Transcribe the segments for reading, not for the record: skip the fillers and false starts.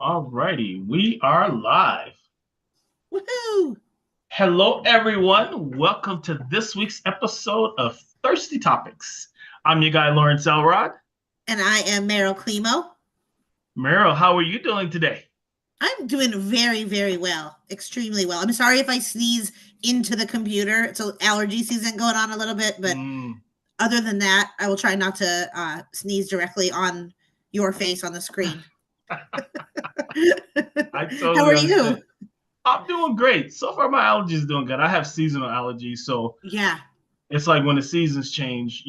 Alrighty, we are live. Woohoo! Hello, everyone. Welcome to this week's episode of Thirsty Topics. I'm your guy, Lawrence Elrod. And I am Meryl Climo. Meryl, how are you doing today? I'm doing very, very well. Extremely well. I'm sorry if I sneeze into the computer. It's an allergy season going on a little bit, but Mm, other than that, I will try not to sneeze directly on your face on the screen. I How totally are you? understand. I'm doing great. So far, my allergy is doing good. I have seasonal allergies, so Yeah. it's like when the seasons change,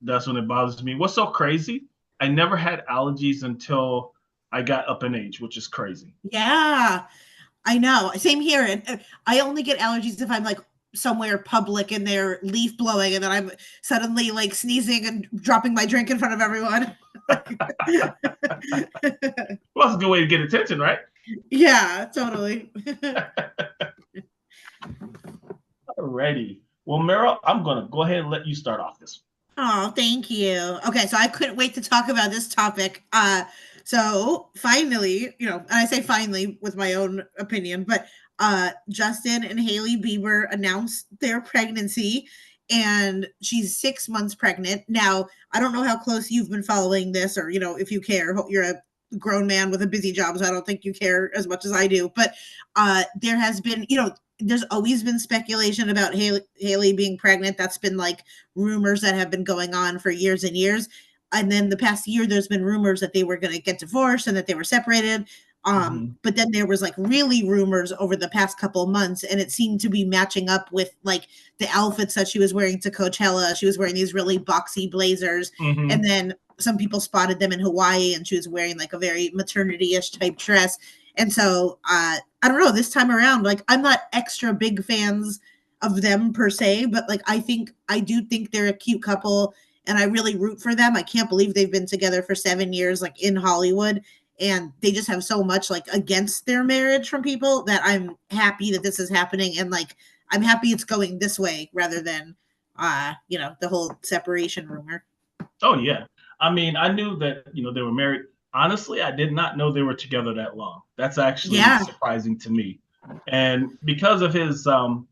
that's when it bothers me. What's so crazy? I never had allergies until I got up in age, which is crazy. Yeah. I know. Same here. And I only get allergies if I'm like somewhere public and they're leaf blowing and then I'm suddenly like sneezing and dropping my drink in front of everyone. Well, that's a good way to get attention, right? Yeah, totally. Alrighty. Well, Meryl, I'm going to go ahead and let you start off this. Oh, thank you. Okay, so I couldn't wait to talk about this topic. So finally, and I say finally with my own opinion, but Justin and Haley Bieber announced their pregnancy, and she's 6 months pregnant. Now, I don't know how close you've been following this, or if you care. You're a grown man with a busy job, so I don't think you care as much as I do. But there has been, there's always been speculation about Haley being pregnant. That's been like rumors that have been going on for years and years. And then the past year, there's been rumors that they were going to get divorced and that they were separated. Hmm. But then there was like really rumors over the past couple of months, and it seemed to be matching up with like the outfits that she was wearing to Coachella. She was wearing these really boxy blazers, and Hmm. then some people spotted them in Hawaii, and she was wearing like a very maternity-ish type dress. And so I don't know, this time around, like I'm not extra big fans of them per se, but like I do think they're a cute couple and I really root for them. I can't believe they've been together for 7 years, like in Hollywood. And they just have so much like against their marriage from people that I'm happy that this is happening. And like, I'm happy it's going this way rather than, the whole separation rumor. Oh, yeah. I mean, I knew that, they were married. Honestly, I did not know they were together that long. That's actually Yeah. surprising to me. And because of his quote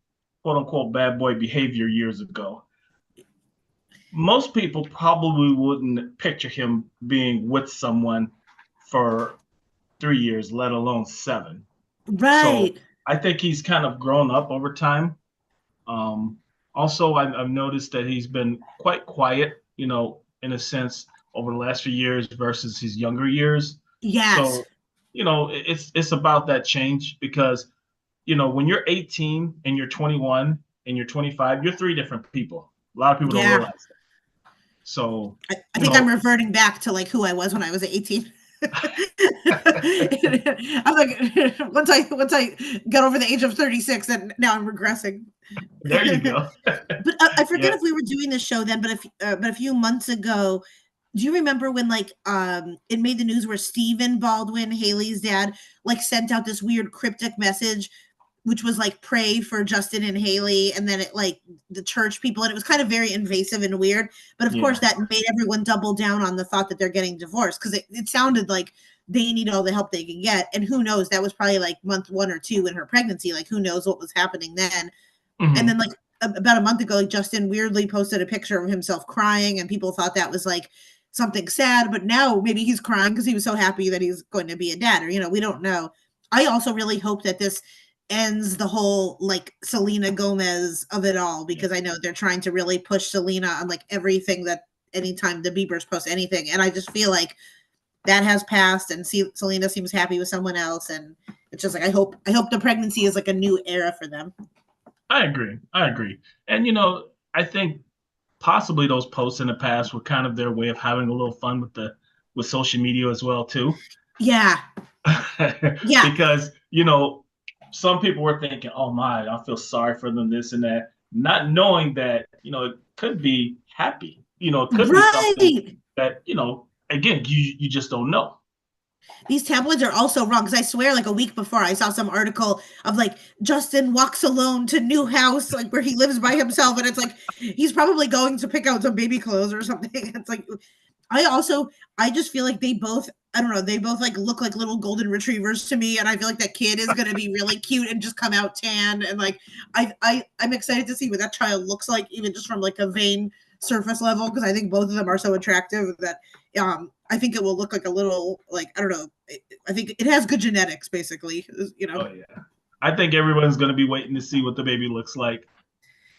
unquote bad boy behavior years ago, most people probably wouldn't picture him being with someone for 3 years, let alone seven. So Right. I think he's kind of grown up over time. Um, Also, I've noticed that he's been quite quiet, in a sense, over the last few years versus his younger years. Yes. So, it's about that change because, when you're 18 and you're 21 and you're 25, you're three different people. A lot of people don't Yeah. realize that. So, I you think I'm know, reverting back to like who I was when I was 18. I'm like once I got over the age of 36, and now I'm regressing. there you go. But I forget Yeah. if we were doing this show then, but a few months ago, do you remember when like it made the news where Stephen Baldwin, Haley's dad, like sent out this weird cryptic message which was like pray for Justin and Haley, and then it like the church people, and it was kind of very invasive and weird. But of course, Yeah. that made everyone double down on the thought that they're getting divorced because it sounded like they need all the help they can get. And who knows? That was probably like month 1 or 2 in her pregnancy. Like who knows what was happening then? And Hmm. then like about a month ago, like Justin weirdly posted a picture of himself crying, and people thought that was like something sad. But now maybe he's crying because he was so happy that he's going to be a dad, or we don't know. I also really hope that this ends the whole like Selena Gomez of it all Yeah. because I know they're trying to really push Selena on like everything that anytime the Biebers post anything, and I just feel like that has passed, and Selena seems happy with someone else, and it's just like I hope the pregnancy is like a new era for them. I agree. I agree. And, I think possibly those posts in the past were kind of their way of having a little fun with social media as well too. Yeah, yeah, Because, some people were thinking, oh my, I feel sorry for them, this and that, not knowing that, it could be happy. It could be something right. that, again, you just don't know. These tabloids are also wrong because I swear, like a week before, I saw some article of like Justin walks alone to new house, like where he lives by himself, and it's like he's probably going to pick out some baby clothes or something. It's like I just feel like they both, I don't know, they both like look like little golden retrievers to me, and I feel like that kid is gonna be really cute and just come out tan, and like I'm excited to see what that child looks like, even just from like a vein surface level, because I think both of them are so attractive that I think it will look like a little like I don't know. I think it has good genetics, basically. You know. Oh yeah. I think everyone's gonna be waiting to see what the baby looks like.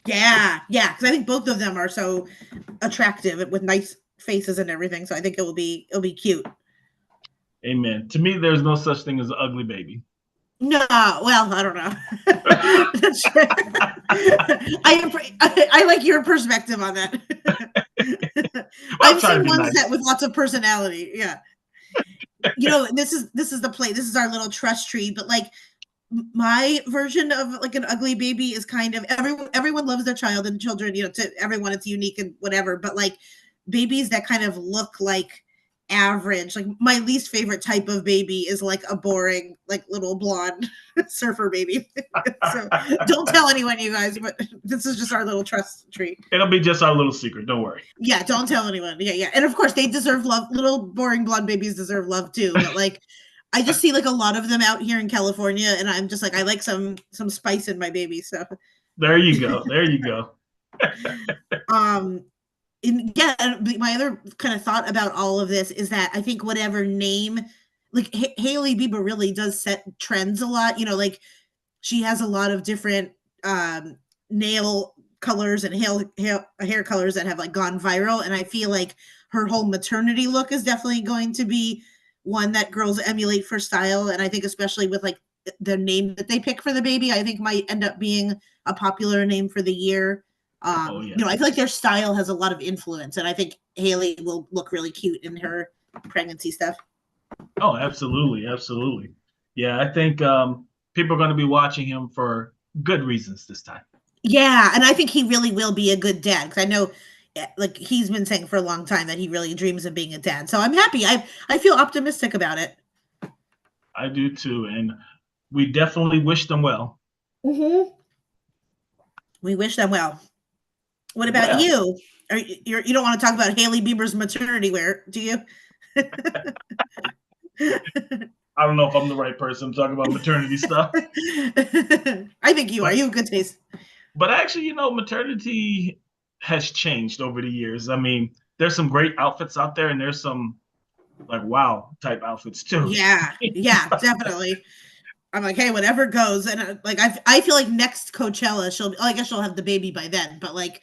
Yeah, yeah, because I think both of them are so attractive with nice faces and everything. So I think it'll be cute. Amen. To me, there's no such thing as an ugly baby. No, well, I don't know. I like your perspective on that. Well, I'm I've trying to seen be ones nice. that with lots of personality. Yeah, you know, this is the play. This is our little trust tree. But like my version of like an ugly baby is kind of everyone loves their child and children. You know, to everyone it's unique and whatever. But like babies that kind of look like average. Like my least favorite type of baby is like a boring, like little blonde surfer baby. So don't tell anyone, you guys, but this is just our little trust tree. It'll be just our little secret. Don't worry. Yeah, don't tell anyone. Yeah, yeah. And of course they deserve love. Little boring blonde babies deserve love too. But like I just see like a lot of them out here in California, and I'm just like I like some spice in my baby. So There you go. There you go. um yeah, my other kind of thought about all of this is that I think whatever name, like Hailey Bieber really does set trends a lot. You know, like she has a lot of different nail colors and hair colors that have like gone viral, and I feel like her whole maternity look is definitely going to be one that girls emulate for style. And I think especially with like the name that they pick for the baby, I think might end up being a popular name for the year. Oh yeah. You know, I feel like their style has a lot of influence, and I think Hailey will look really cute in her pregnancy stuff. Oh, absolutely, absolutely. Yeah, I think people are going to be watching him for good reasons this time. Yeah, and I think he really will be a good dad, because I know, like he's been saying for a long time that he really dreams of being a dad. So I'm happy. I feel optimistic about it. I do too, and we definitely wish them well. Mm-hmm. We wish them well. What about Well, you? You don't want to talk about Hailey Bieber's maternity wear, do you? I don't know if I'm the right person to talk about maternity stuff, I think you are. but You have good taste. actually, maternity has changed over the years. I mean, there's some great outfits out there, and there's some like wow type outfits too. Yeah, yeah, definitely. I'm like, hey, whatever goes, and like I feel like next Coachella, I guess she'll have the baby by then, but like,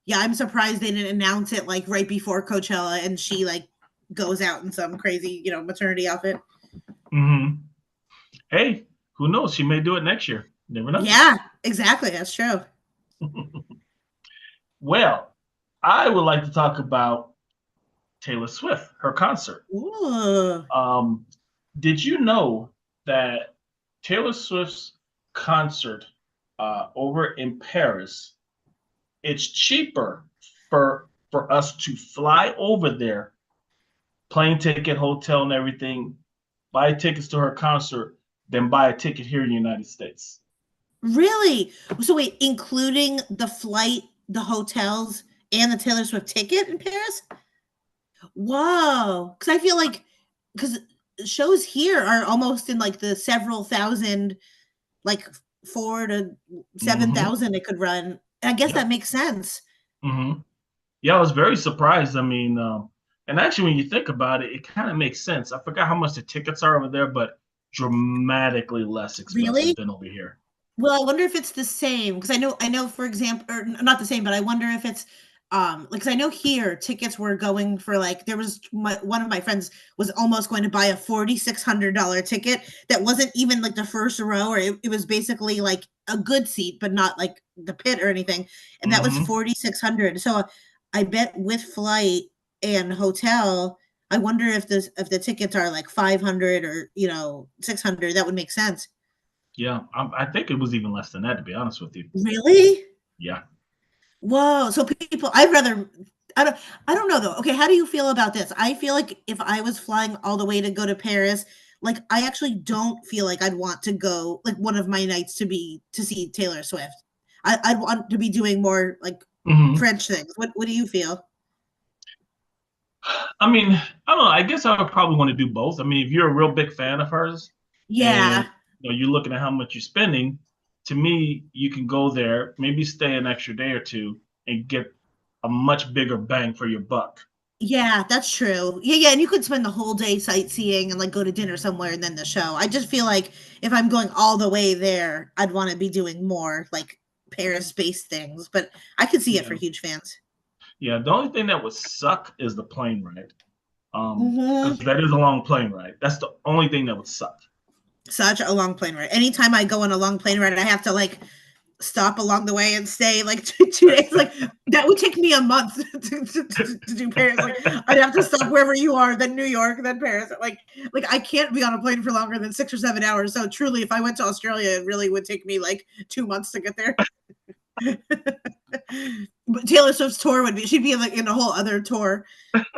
yeah, I'm surprised they didn't announce it like right before Coachella, and she like goes out in some crazy, maternity outfit. Hmm. Hey, who knows? She may do it next year. Never know. Yeah, exactly. That's true. Well, I would like to talk about Taylor Swift, her concert. Ooh. Um, did you know that Taylor Swift's concert over in Paris, it's cheaper for us to fly over there, plane ticket, hotel, and everything, buy tickets to her concert than buy a ticket here in the United States. Really? So wait, including the flight, the hotels, and the Taylor Swift ticket in Paris? Whoa. Because I feel like because shows here are almost in like the several thousand, like 4 to 7 thousand Hmm. it could run. I guess Yep. that makes sense. Hmm. Yeah, I was very surprised. I mean, and actually, when you think about it, it kind of makes sense. I forgot how much the tickets are over there, but dramatically less expensive Really? than over here. Well, I wonder if it's the same because I know, for example, or not the same, but I wonder if it's like 'cause I know here tickets were going for like there was one of my friends was almost going to buy a $4,600 ticket that wasn't even like the first row, or it was basically like a good seat, but not like the pit or anything, and that was Hmm. 4,600. So I bet with flight and hotel, I wonder if the tickets are like 500 or 600. That would make sense. Yeah, I think it was even less than that, to be honest with you. Really? Yeah. Whoa, so people I don't know though. Okay, how do you feel about this? I feel like if I was flying all the way to go to Paris, like I actually don't feel like I'd want to go like one of my nights to be to see Taylor Swift. I'd want to be doing more like Hmm. French things. What do you feel? I mean, I don't know. I guess I would probably want to do both. I mean, if you're a real big fan of hers and Yeah. you're looking at how much you're spending, to me, you can go there, maybe stay an extra day or two, and get a much bigger bang for your buck. Yeah, that's true. Yeah, yeah, and you could spend the whole day sightseeing and like go to dinner somewhere and then the show. I just feel like if I'm going all the way there, I'd want to be doing more like Paris-based things, but I could see it for Yeah, huge fans. yeah. The only thing that would suck is the plane ride. Hmm. Because that is a long plane ride. That's the only thing that would suck. Such a long plane ride. Anytime I go on a long plane ride, I have to like stop along the way and stay like 2 days. Like that would take me a month to do Paris. Like I'd have to stop wherever you are, then New York, then Paris. Like I can't be on a plane for longer than 6 or 7 hours. So truly, if I went to Australia, it really would take me like 2 months to get there. But Taylor Swift's tour would be she'd be like in a whole other tour.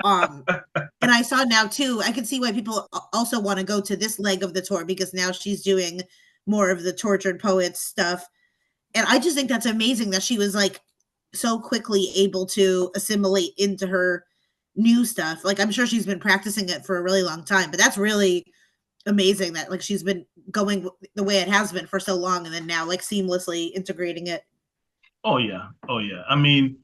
Um, and I saw now too, I can see why people also want to go to this leg of the tour because now she's doing more of the tortured poets stuff. And I just think that's amazing that she was like so quickly able to assimilate into her new stuff. Like I'm sure she's been practicing it for a really long time, but that's really amazing that like she's been going the way it has been for so long and then now like seamlessly integrating it. Oh yeah, oh yeah. I mean,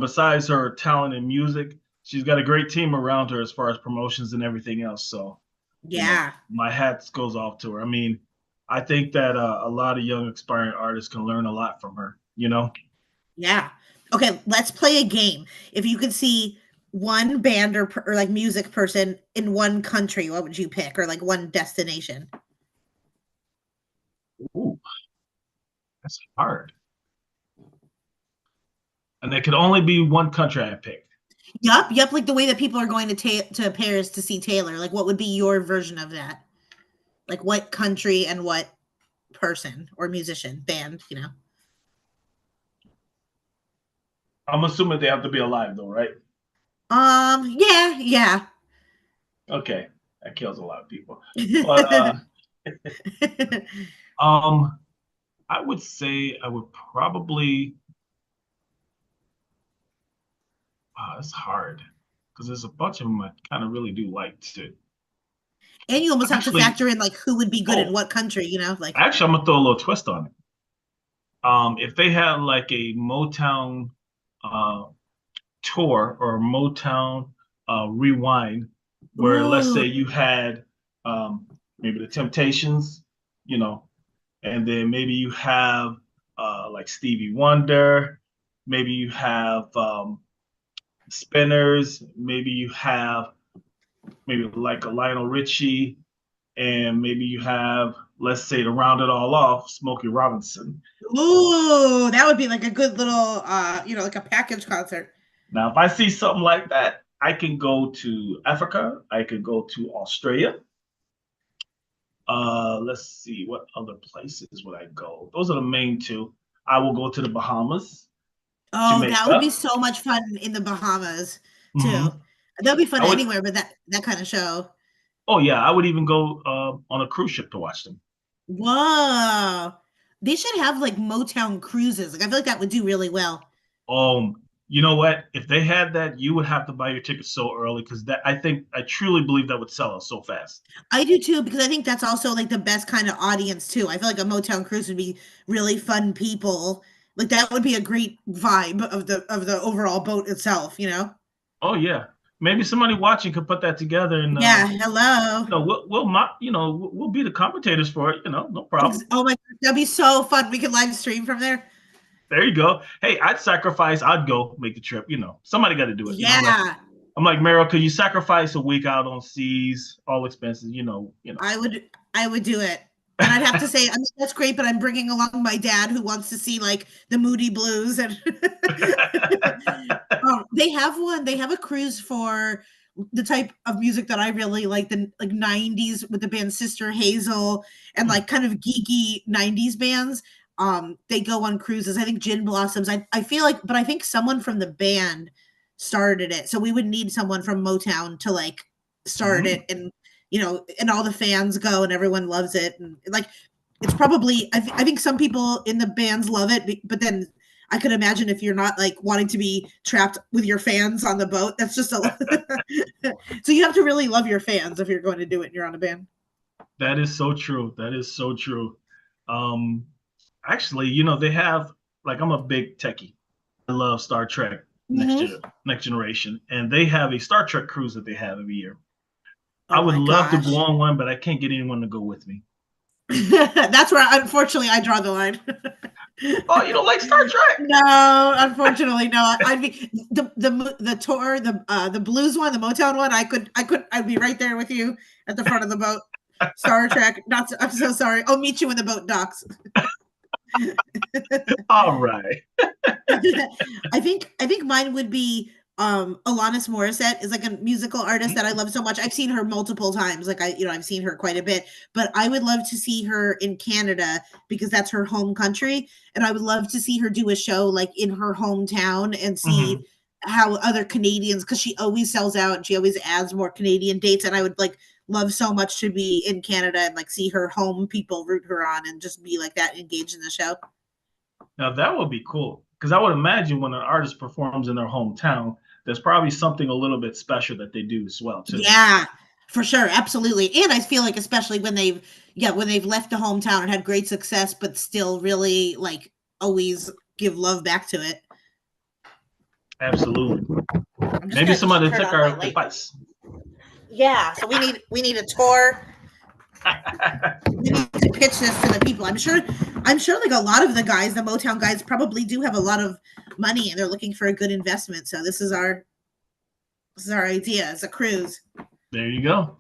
besides her talent in music, she's got a great team around her as far as promotions and everything else. So, Yeah. my hat goes off to her. I mean, I think that a lot of young aspiring artists can learn a lot from her. Yeah. Okay, let's play a game. If you could see one band or like music person in one country, what would you pick? Or like one destination? Ooh, that's hard. And there could only be one country I pick. Yup, yup. Like the way that people are going to to Paris to see Taylor. Like, what would be your version of that? Like, what country and what person or musician band? You know? I'm assuming they have to be alive though, right? Yeah, yeah. Okay, that kills a lot of people. But um, I would say I would probably. Wow, it's hard because there's a bunch of them I kind of really do like too. And you almost have to Actually, factor in like who would be good in oh, what country. You know, like actually, I'm gonna throw a little twist on it. If they had like a Motown uh, tour or Motown rewind, where let's ooh, say you had maybe the Temptations, you know, and then maybe you have like Stevie Wonder, maybe you have Spinners, maybe you have maybe like a Lionel Richie, and maybe you have, let's say, to round it all off, Smokey Robinson. ooh, that would be like a good little, like a package concert. Now, if I see something like that, I can go to Africa. I can go to Australia. Let's see, what other places would I go? Those are the main two. I will go to the Bahamas, Oh, that would be Jamaica. so much fun in the Bahamas too. Hmm. That'd be fun I would. anywhere, but that kind of show. Oh yeah, I would even go on a cruise ship to watch them. Whoa. They should have like Motown cruises. Like I feel like that would do really well. You know what? If they had that, you would have to buy your tickets so early because that I truly believe that would sell out so fast. I do too, because I think that's also like the best kind of audience too. I feel like a Motown cruise would be really fun people. Like that would be a great vibe of the overall boat itself, you know? Oh yeah, maybe somebody watching could put that together, and Yeah, hello. we'll be the commentators for it. No problem. Oh my God, that'd be so fun. We could live stream from there. There you go. Hey, I'd sacrifice. I'd go make the trip. Somebody got to do it. Yeah, I'm like Meryl. Could you sacrifice a week out on seas, all expenses? I would do it. And I'd have to say, I mean, that's great, but I'm bringing along my dad who wants to see like the Moody Blues and they have one. They have a cruise for the type of music that I really like, the like 90s with the band Sister Hazel and like kind of geeky 90s bands. They go on cruises. I think Gin Blossoms. I feel like, but I think someone from the band started it. So we would need someone from Motown to like start Mhm. it and and all the fans go and everyone loves it. And like, it's probably, I think some people in the bands love it, but then I could imagine if you're not like wanting to be trapped with your fans on the boat. That's just a so you have to really love your fans if you're going to do it and you're on a band. That is so true. That is so true. Um, Actually, you know, they have like I'm a big techie. I love Star Trek Mm-hmm. Next Generation, and they have a Star Trek cruise that they have every year. I Oh would my love to go gosh. on one, but I can't get anyone to go with me. That's where unfortunately I draw the line. Oh, you don't like Star Trek? No, unfortunately, no. I'd be the tour, the blues one, the Motown one. I'd be right there with you at the front of the boat. Star Trek. Not. I'm so sorry. I'll meet you in the boat docks. All right. I think mine would be Alanis Morissette is like a musical artist that I love so much. I've seen her multiple times. Like I've seen her quite a bit, but I would love to see her in Canada because that's her home country. And I would love to see her do a show like in her hometown and see Mhm. how other Canadians, because she always sells out and she always adds more Canadian dates. And I would like love so much to be in Canada and like see her home people root her on and just be like that engaged in the show. Now that would be cool because I would imagine when an artist performs in their hometown, there's probably something a little bit special that they do as well too. Yeah, for sure, absolutely. And I feel like especially when they've left the hometown and had great success, but still really like always give love back to it. Absolutely. I'm just Maybe gonna somebody turn took on my our light. advice. Yeah, so we need a tour. We need to pitch this to the people. I'm sure like a lot of the guys, the Motown guys, probably do have a lot of money and they're looking for a good investment. So this is our idea as a cruise. There you go.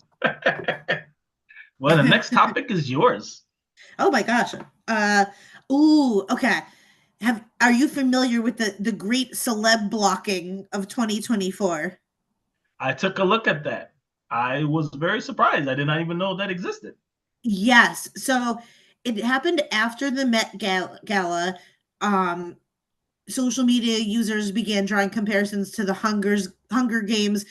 Well, the next topic is yours. Oh my gosh. Ooh, okay. Are you familiar with the great celeb blocking of 2024? I took a look at that. I was very surprised. I did not even know that existed. Yes. So it happened after the Met Gala. Um, Social media users began drawing comparisons to the Hunger Games.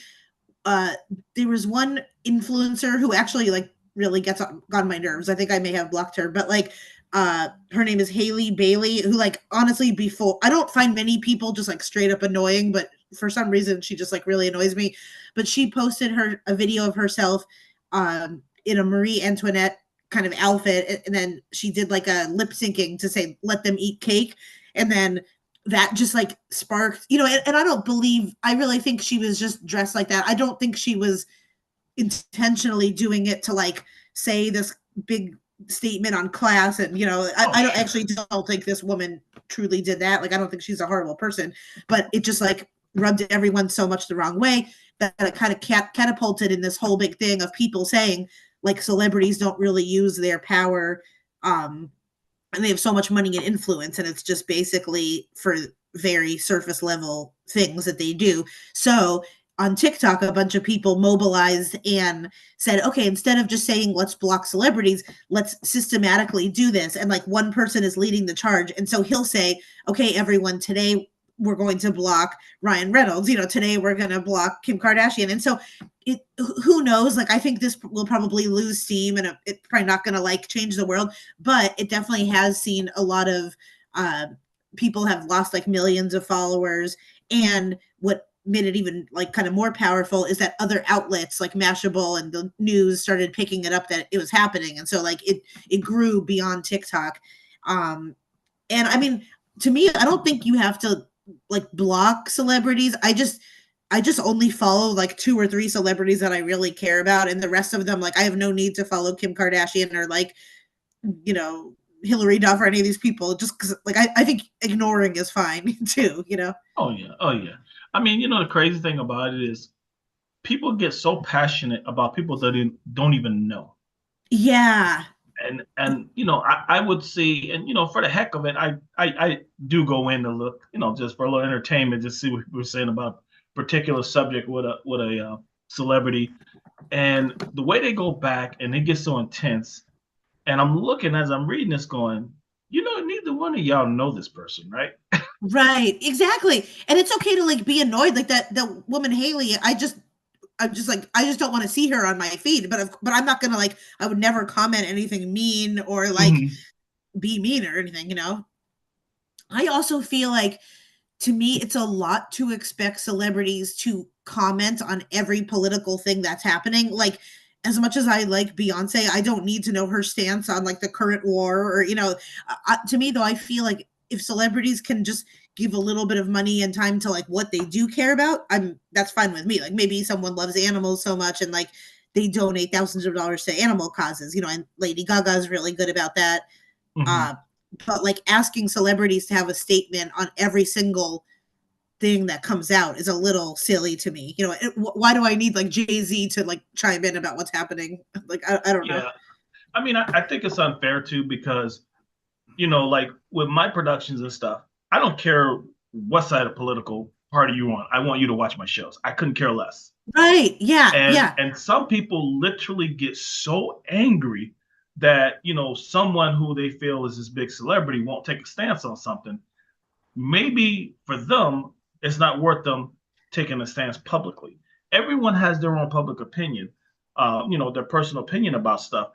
Uh, there was one influencer who actually like really gets on my nerves. I think I may have blocked her, but like her name is Haley Bailey, who like honestly before I don't find many people just like straight up annoying, but for some reason she just like really annoys me. But she posted a video of herself in a Marie Antoinette kind of outfit, and then she did like a lip syncing to say "Let them eat cake," and then that just like sparked, and I really think she was just dressed like that. I don't think she was intentionally doing it to like say this big statement on class. And Oh, I don't sure. actually don't think this woman truly did that. Like I don't think she's a horrible person, but it just like rubbed everyone so much the wrong way that it kind of catapulted in this whole big thing of people saying like celebrities don't really use their power, um and they have so much money and influence, and it's just basically for very surface level things that they do. So on TikTok, a bunch of people mobilized and said, okay, instead of just saying let's block celebrities, let's systematically do this. And like one person is leading the charge. And so he'll say, okay, everyone, today we're going to block Ryan Reynolds. Today we're going to block Kim Kardashian. And so who knows? Like, I think this will probably lose steam and it's probably not going to like change the world, but it definitely has seen a lot of uh, people have lost like millions of followers. And what made it even like kind of more powerful is that other outlets like Mashable and the news started picking it up that it was happening. And so like it grew beyond TikTok. And I mean, to me, I don't think you have to like block celebrities. I just only follow like two or three celebrities that I really care about, and the rest of them, like I have no need to follow Kim Kardashian or like you know Hillary Duff or any of these people. Just because, like I think ignoring is fine too. Oh yeah. Oh yeah. I mean, you know, the crazy thing about it is people get so passionate about people that they don't even know. Yeah, And you know, I would see, and you know, for the heck of it, I do go in to look, you know, just for a little entertainment, just see what people are saying about a particular subject with a celebrity, and the way they go back and they get so intense. And I'm looking as I'm reading this, going, you know, neither one of y'all know this person, right? right, exactly. And it's okay to like be annoyed, like that woman Haley. I'm just like I just don't want to see her on my feed, but I'm not gonna like I would never comment anything mean or like Mhm. be mean or anything. I also feel like, to me, it's a lot to expect celebrities to comment on every political thing that's happening. Like, as much as I like Beyonce, I don't need to know her stance on like the current war or, to me though, I feel like if celebrities can just give a little bit of money and time to like what they do care about, that's fine with me. Like maybe someone loves animals so much and like they donate thousands of dollars to animal causes, and Lady Gaga is really good about that. Hmm. Uh, but like asking celebrities to have a statement on every single thing that comes out is a little silly to me. Why do I need like Jay-Z to like chime in about what's happening? Like, I don't know. Yeah. I mean, I think it's unfair too because, like with my productions and stuff, I don't care what side of political party you're on. I want you to watch my shows. I couldn't care less. Right. Yeah. And Yeah. and some people literally get so angry that, someone who they feel is this big celebrity won't take a stance on something. Maybe for them, it's not worth them taking a stance publicly. Everyone has their own public opinion, their personal opinion about stuff.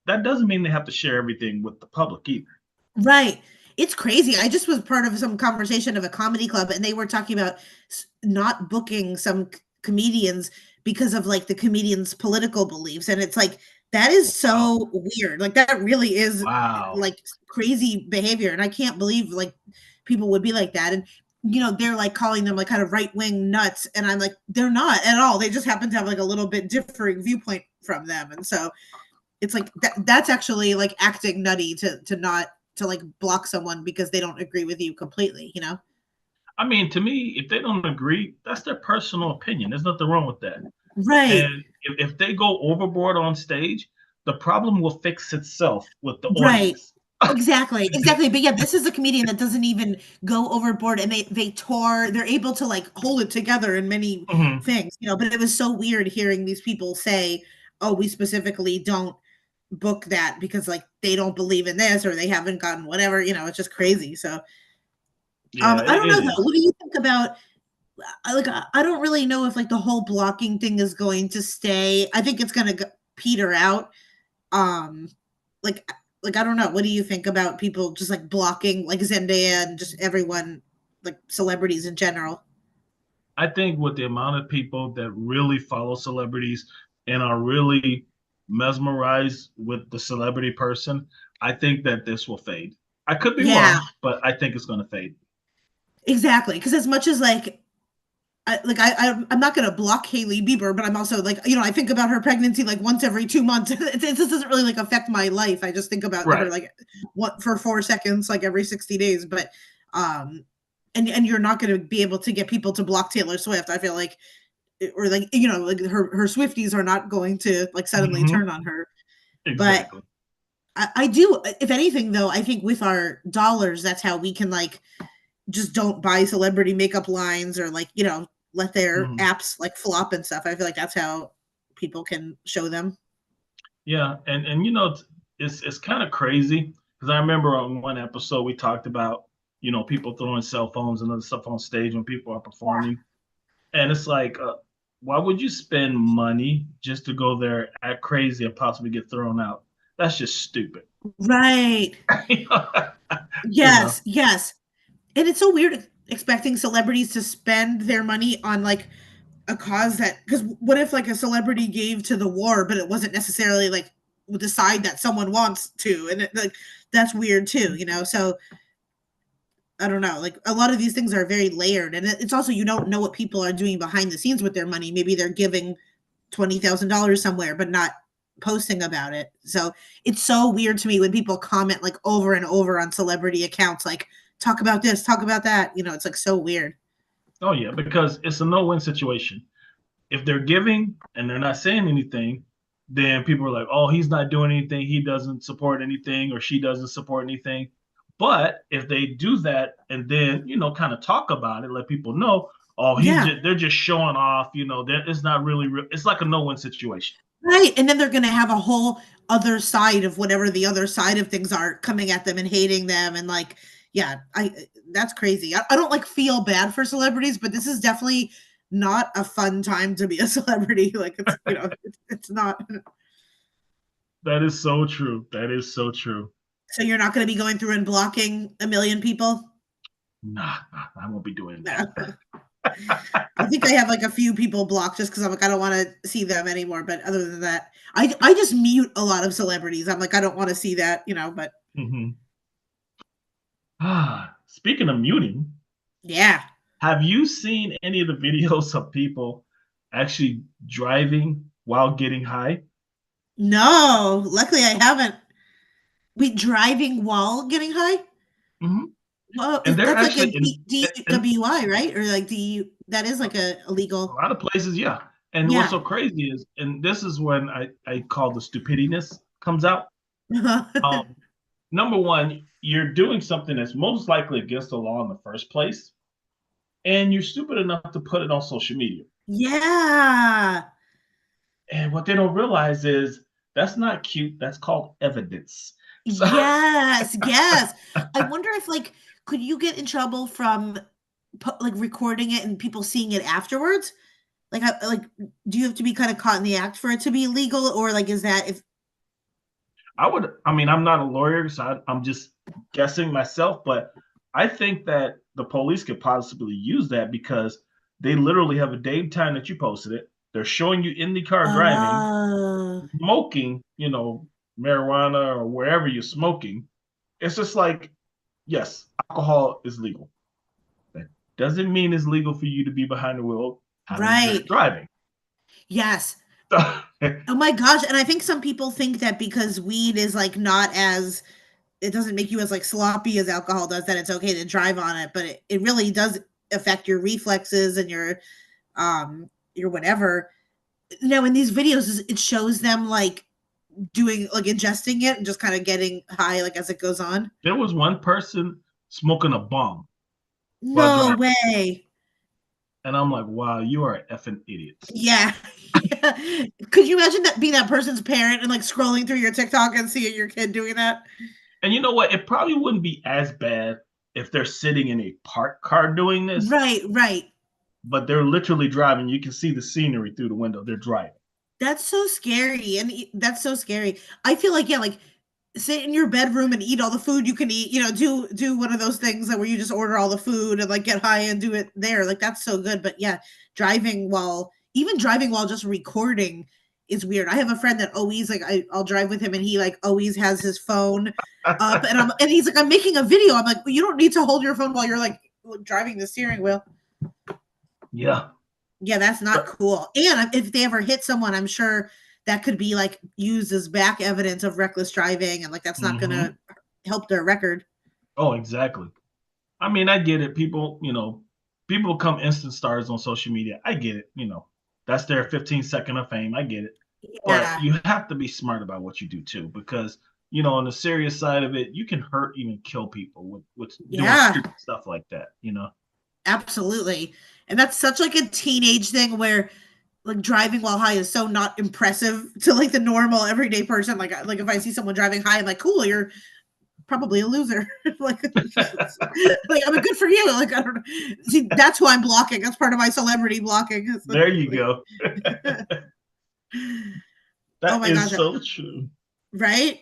That doesn't mean they have to share everything with the public either. Right. It's crazy. I just was part of some conversation of a comedy club, and they were talking about not booking some comedians because of like the comedian's political beliefs. And it's like, that is Wow. so weird. Like, that really is Wow. like crazy behavior. And I can't believe like people would be like that. And, they're like calling them like kind of right wing nuts. And I'm like, they're not at all. They just happen to have like a little bit differing viewpoint from them. And so it's like that's actually like acting nutty to not to like block someone because they don't agree with you completely. I mean, to me, if they don't agree, that's their personal opinion. There's nothing wrong with that. Right. And if they go overboard on stage, the problem will fix itself with the Right. audience. Exactly. Exactly. But yeah, this is a comedian that doesn't even go overboard, and they're able to like hold it together in many Mhm. things. But it was so weird hearing these people say, "Oh, we specifically don't book that because like they don't believe in this or they haven't gotten whatever." It's just crazy. So Yeah, I don't it know though. is. What do you think about like I don't really know if like the whole blocking thing is going to stay. I think it's going to peter out. Um, like I don't know. What do you think about people just like blocking like Zendaya and just everyone, like celebrities in general? I think with the amount of people that really follow celebrities and are really mesmerized with the celebrity person, I think that this will fade. I could be Yeah, wrong, but I think it's going to fade. exactly. Because as much as like I'm not gonna block Hailey Bieber, but I'm also like, I think about her pregnancy like once every 2 months. It just doesn't really like affect my life. I just think about her Right. like what for 4 seconds, like every 60 days. But and you're not gonna be able to get people to block Taylor Swift. I feel like, or like like her Swifties are not going to like suddenly Hmm. turn on her. But Exactly. I do, if anything though, I think with our dollars, that's how we can like just don't buy celebrity makeup lines or like let their Hmm. apps like flop and stuff. I feel like that's how people can show them. Yeah, and it's kind of crazy because I remember on one episode we talked about people throwing cell phones and other stuff on stage when people are performing, and it's like, why would you spend money just to go there, act crazy, and possibly get thrown out? That's just stupid. Right. you know? you know? Yes, yes. And it's so weird expecting celebrities to spend their money on like a cause that, because what if like a celebrity gave to the war but it wasn't necessarily like the side that someone wants to, and like that's weird too. So I don't know. Like a lot of these things are very layered, and it's also you don't know what people are doing behind the scenes with their money. Maybe they're giving $20,000 somewhere, but not posting about it. So it's so weird to me when people comment like over and over on celebrity accounts, like talk about this, talk about that. It's like so weird. Oh yeah, because it's a no-win situation. If they're giving and they're not saying anything, then people are like, oh, he's not doing anything. He doesn't support anything or she doesn't support anything. But if they do that and then, kind of talk about it, let people know, oh, Yeah. they're just showing off, it's not really real. It's like a no-win situation. Right. And then they're going to have a whole other side of whatever the other side of things are coming at them and hating them. And like, yeah, that's crazy. I don't like feel bad for celebrities, but this is definitely not a fun time to be a celebrity. Like it's not. That is so true. That is so true. So you're not going to be going through and blocking a million people? Nah, I won't be doing No. that. I think I have like a few people blocked just because I'm like, I don't want to see them anymore. But other than that, I just mute a lot of celebrities. I'm like, I don't want to see that, but Mhm. Speaking of muting, yeah. have you seen any of the videos of people actually driving while getting high? No, luckily I haven't. We driving while getting high? Mhm. Well, And they're that's like a actually in DWI, right? Or like that is like a a illegal. lot of places, yeah. And what's Yeah. so crazy is, and this is when I call the stupidiness comes out. Um, Number one, you're doing something that's most likely against the law in the first place, and you're stupid enough to put it on social media. Yeah. And what they don't realize is that's not cute. That's called evidence. So Yes, yes. I wonder if like could you get in trouble from like recording it and people seeing it afterwards? Like do you have to be kind of caught in the act for it to be illegal or like is that if I mean, I'm not a lawyer, so I'm just guessing myself, but I think that the police could possibly use that because they literally have a date and time that you posted it. They're showing you in the car driving, Oh, smoking, marijuana or wherever you're smoking. It's just like, yes, alcohol is legal. That doesn't mean it's legal for you to be behind the wheel having right. driving. Yes. Oh my gosh, and I think some people think that because weed is like not as it doesn't make you as like sloppy as alcohol does that it's okay to drive on it, but it really does affect your reflexes and your whatever. Now in these videos it shows them like doing like ingesting it and just kind of getting high like as it goes on. There was one person smoking a bomb while No driving. way. And I'm like, wow, you are effing idiots. Yeah. Yeah. Could you imagine that being that person's parent and like scrolling through your TikTok and seeing your kid doing that? And you know what? It probably wouldn't be as bad if they're sitting in a parked car doing this, Right, right. but they're literally driving. You can see the scenery through the window. They're driving. That's so scary, and that's so scary. I feel like yeah, like sit in your bedroom and eat all the food you can eat. Do one of those things that where you just order all the food and like get high and do it there. Like that's so good. But yeah, driving while just recording is weird. I have a friend that always like I'll drive with him and he like always has his phone up and he's like I'm making a video. I'm like well, you don't need to hold your phone while you're like driving the steering wheel. Yeah. Yeah, that's not cool. And if they ever hit someone, I'm sure that could be like used as back evidence of reckless driving, and like that's not going Hmm. to help their record. Oh, exactly. I mean, I get it. People become instant stars on social media. I get it. That's their 15-second of fame. I get it. But Yeah, you have to be smart about what you do too, because on the serious side of it, you can hurt, even kill people with doing yeah, stupid stuff like that. absolutely. And that's such like a teenage thing where like driving while high is so not impressive to like the normal everyday person. Like if I see someone driving high, I'm like, cool, you're probably a loser. like, like I mean, good for you. Like I don't know. See, that's who I'm blocking. That's part of my celebrity blocking. There you go. Oh That my is gosh, so true. right?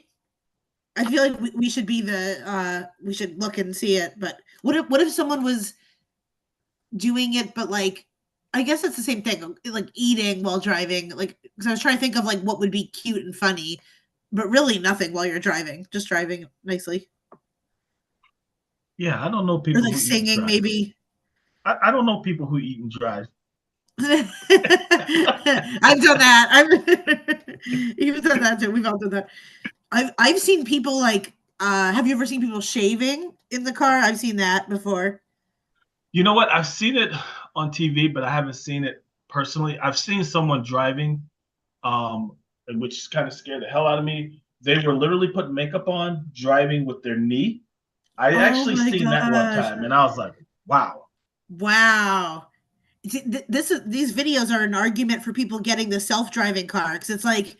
I feel like we should be we should look and see it. But what if someone was doing it, but like I guess it's the same thing, like eating while driving. Like because I was trying to think of like what would be cute and funny, but really nothing while you're driving, just driving nicely. Yeah, I don't know Or people like who eat and singing drive. maybe. I don't know people who eat and drive. I've done that. You've done that too. We've all done that. I've seen people like have you ever seen people shaving in the car? I've seen that before. You know what? I've seen it on TV, but I haven't seen it personally. I've seen someone driving, which kind of scared the hell out of me. They were literally putting makeup on, driving with their knee. I Oh actually my seen that one gosh. time, and I was like, "Wow." Wow. These videos are an argument for people getting the self-driving car because it's like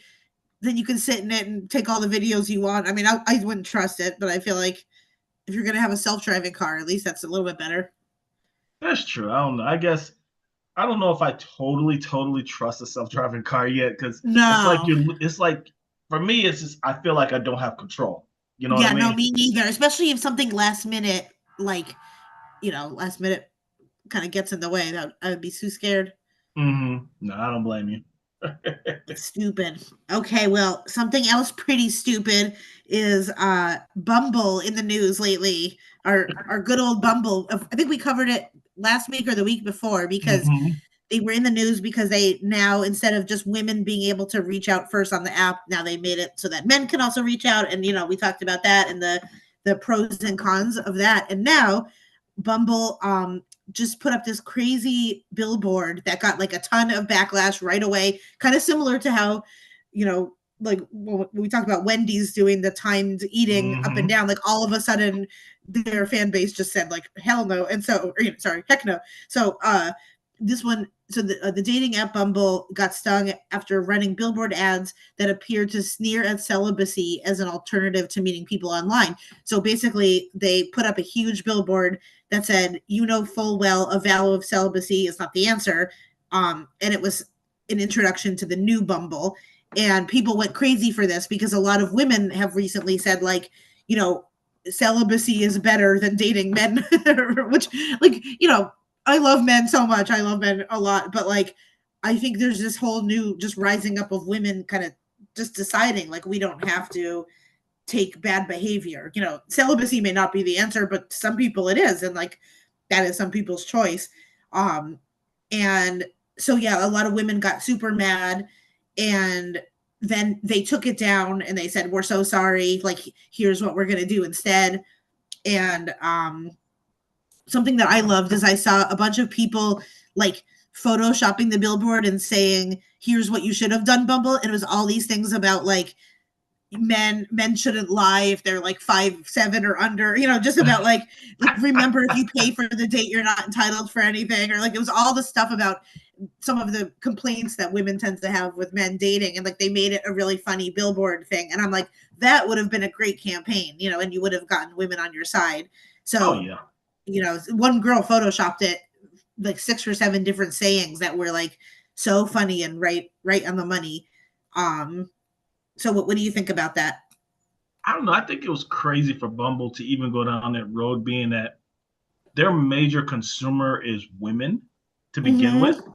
then you can sit in it and take all the videos you want. I mean, I wouldn't trust it, but I feel like if you're gonna have a self-driving car, at least that's a little bit better. That's true. I don't know. I guess I don't know if I totally trust a self-driving car yet, because No. it's like for me, it's just I feel like I don't have control. You know what I Yeah, no, mean? me neither. Especially if something last minute, like last minute kind of gets in the way, that I would be too scared. No, I don't blame you. It's stupid. Okay, well, something else pretty stupid is Bumble in the news lately. Our good old Bumble. I think we covered it last week or the week before because Hmm. they were in the news because they now, instead of just women being able to reach out first on the app, now they made it so that men can also reach out. And we talked about that and the pros and cons of that. And now Bumble just put up this crazy billboard that got like a ton of backlash right away, kind of similar to how, like when we talked about Wendy's doing the timed eating up and Hmm. down, like all of a sudden their fan base just said like hell no, and so sorry, heck no. So this one, so the dating app Bumble got stung after running billboard ads that appeared to sneer at celibacy as an alternative to meeting people online. So basically, they put up a huge billboard that said, "You know full well a vow of celibacy is not the answer," and it was an introduction to the new Bumble, and people went crazy for this because a lot of women have recently said, like, celibacy is better than dating men, which, like, I love men so much. I love men a lot, but like, I think there's this whole new just rising up of women kind of just deciding like we don't have to take bad behavior. Celibacy may not be the answer, but some people it is, and like that is some people's choice. Um, and so yeah, a lot of women got super mad, and then they took it down and they said, "We're so sorry. Like, here's what we're gonna do instead." And something that I loved is I saw a bunch of people like photoshopping the billboard and saying, "Here's what you should have done, Bumble." And it was all these things about like men shouldn't lie if they're like 5'7" or under, just about like remember, if you pay for the date, you're not entitled for anything, or like it was all the stuff about some of the complaints that women tend to have with men dating, and like they made it a really funny billboard thing, and I'm like, that would have been a great campaign, and you would have gotten women on your side. Oh So yeah. one girl photoshopped it, like 6 or 7 different sayings that were like so funny and right on the money. So what do you think about that? I don't know. I think it was crazy for Bumble to even go down that road, being that their major consumer is women to begin with. Mm-hmm.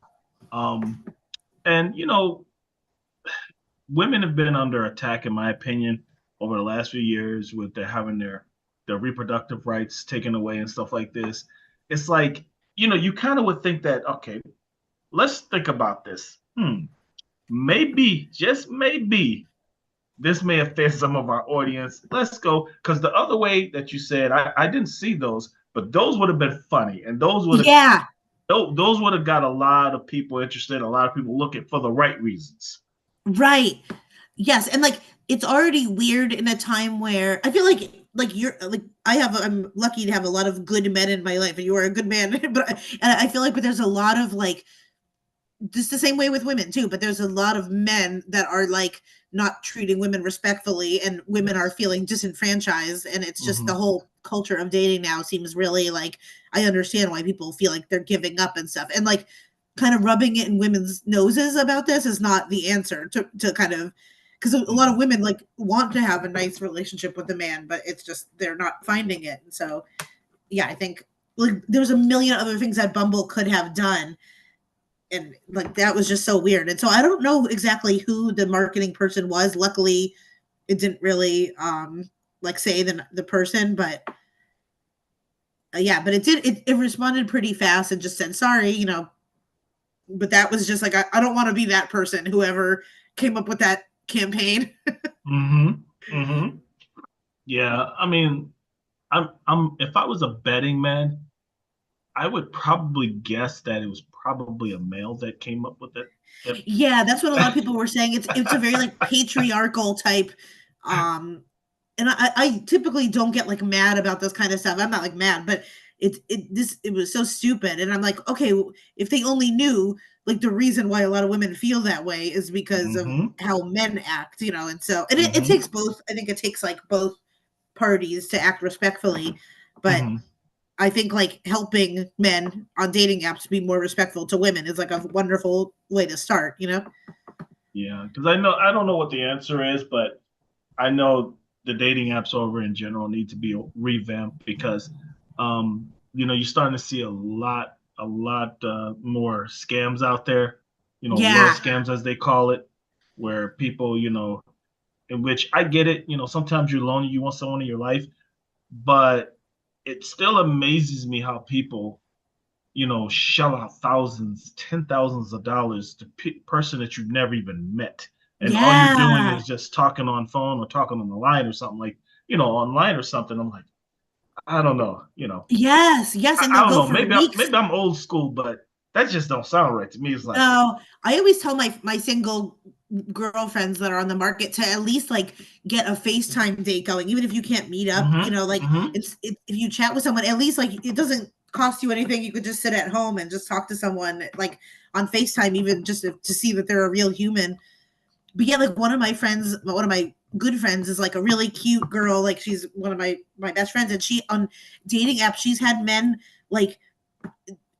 Um, and women have been under attack, in my opinion, over the last few years with their having their reproductive rights taken away and stuff like this. It's like, you kind of would think that, okay, let's think about this. Maybe, just maybe, this may offend some of our audience. Let's go. Because the other way that you said, I didn't see those, but those would have been funny. And Yeah, those would have got a lot of people interested, a lot of people looking for the right reasons. right. Yes, and like it's already weird in a time where I feel like you're like I'm lucky to have a lot of good men in my life, and you are a good man. And I feel like, but there's a lot of like just the same way with women too, but there's a lot of men that are like not treating women respectfully, and women are Yes. feeling disenfranchised, and it's just the Hmm. whole culture of dating now seems really like, I understand why people feel like they're giving up and stuff, and like kind of rubbing it in women's noses about this is not the answer to kind of, because a lot of women like want to have a nice relationship with a man, but it's just they're not finding it. And so yeah, I think like there's a million other things that Bumble could have done, and like that was just so weird. And so I don't know exactly who the marketing person was. Luckily, it didn't really like say the person, but yeah, but it responded pretty fast and just said sorry, but that was just like, I don't want to be that person, whoever came up with that campaign. Hmm. Hmm. Yeah. I mean, if I was a betting man, I would probably guess that it was probably a male that came up with it. If, Yeah, that's what a lot of people were saying. It's a very like patriarchal type. Um, and I typically don't get like mad about this kind of stuff. I'm not like mad, but it was so stupid. And I'm like, okay, if they only knew like the reason why a lot of women feel that way is because of hmm. how men act, and so it Hmm. takes both. I think it takes like both parties to act respectfully, but Hmm. I think like helping men on dating apps be more respectful to women is like a wonderful way to start. Yeah, because I don't know what the answer is, but I know the dating apps over in general need to be revamped because you're starting to see a lot more scams out there, love Yeah. scams as they call it, where people, in which I get it, sometimes you're lonely, you want someone in your life, but it still amazes me how people, shell out thousands, ten thousands of dollars to person that you've never even met. And all you're doing Yeah. is just talking on phone or talking on the line or something like, online or something. I'm like, I don't know, Yes. Yes. And I they'll don't go know. for Maybe weeks. I'm old school, but that just don't sound right to me. It's like, No, I always tell my single girlfriends that are on the market to at least like get a FaceTime date going, even if you can't meet up. Like mm-hmm. if you chat with someone, at least like it doesn't cost you anything. You could just sit at home and just talk to someone like on FaceTime, even just to see that they're a real human. But yeah, like one of my good friends is like a really cute girl. Like she's one of my best friends, and she on dating apps, she's had like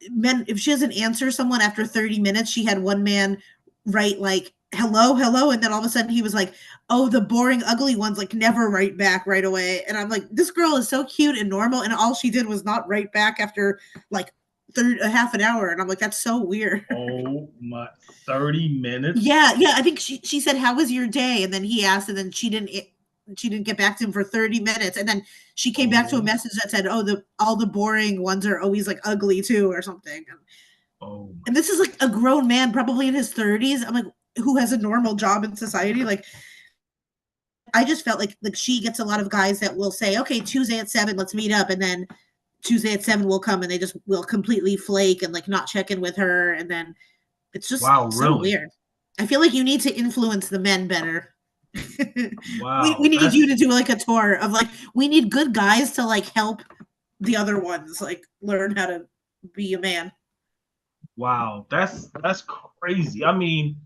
men if she doesn't answer someone after 30 minutes, she had one man write like hello, hello, and then all of a sudden he was like, oh, the boring ugly ones like never write back right away. And I'm like, this girl is so cute and normal, and all she did was not write back after like a half an hour. And I'm like, that's so weird. Oh my, 30 minutes? Yeah, yeah. I think she said, "How was your day?" And then he asked, and then she didn't get back to him for 30 minutes, and then she came back to a Oh, message that said, "Oh, the all the boring ones are always like ugly too, or something." oh my. And this is like a grown man, probably in his 30s. I'm like, who has a normal job in society? Like, I just felt like she gets a lot of guys that will say, "Okay, Tuesday at 7, let's meet up," and then Tuesday at 7 will come, and they just will completely flake and like not check in with her, and then it's just Wow, so really? weird. I feel like you need to influence the men better. We Wow, need you to do like a tour of like we need good guys to like help the other ones like learn how to be a man. that's crazy. I mean,